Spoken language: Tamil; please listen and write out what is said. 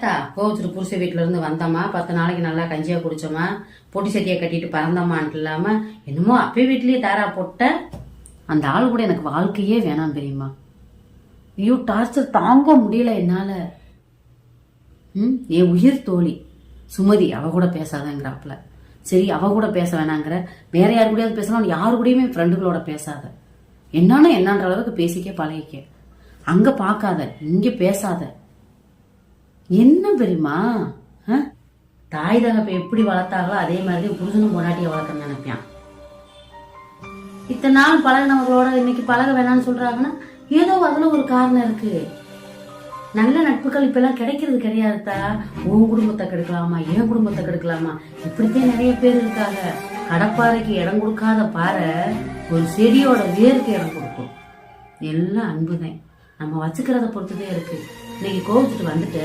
என்னத்தா கோவிச்சுட்டு புருஷ வீட்டுல இருந்து வந்தோமா 10 நாளைக்கு நல்லா கஞ்சியா குடிச்சோமா பொட்டி சட்டியை கட்டிட்டு பறந்தோமான்ட்டு இல்லாம என்னமோ அப்பே வீட்லயே தாரா போட்ட அந்த ஆள் கூட எனக்கு வாழ்க்கையே வேணாம் தெரியுமா. ஐயோ டார்ச்சர் தாங்க முடியல என்னால. என் உயிர் தோழி சுமதி அவ கூட பேசாதங்கிறாப்புல. சரி அவ கூட பேச வேணாங்கிற, வேற யாரு கூடயாவது பேசலாம், யாரு கூடயுமே ஃப்ரெண்டுகளோட பேசாத. என்னன்னா என்னன்ற அளவுக்கு பேசிக்க பழகிக்க. அங்க பாக்காத, இங்க பேசாத. என்ன பெரியமா தாய் தகப்ப எப்படி வளர்த்தாங்களோ அதே மாதிரி புருஷனும் பொண்டாட்டிய வளர்க்கணும்னு நினைப்பான். இத்தனை நாள் பழகினவர்களோட இன்னைக்கு பழக வேணாம்னு சொல்றாங்கன்னா ஏதோ அதுல ஒரு காரணம் இருக்கு. நல்ல நட்புகள் இப்ப எல்லாம் கிடைக்கிறது கிடையாதுதா. உன் குடும்பத்தை கெடுக்கலாமா, என் குடும்பத்தை கெடுக்கலாமா, இப்படித்தான் நிறைய பேர் இருக்காங்க. கடப்பாறைக்கு இடம் கொடுக்காத பாறை ஒரு செடியோட வேருக்கு இடம் கொடுக்கும். எல்லாம் அன்புதான், நம்ம வச்சுக்கிறத பொறுத்துதான் இருக்கு. இன்னைக்கு கோவிச்சுட்டு வந்துட்டு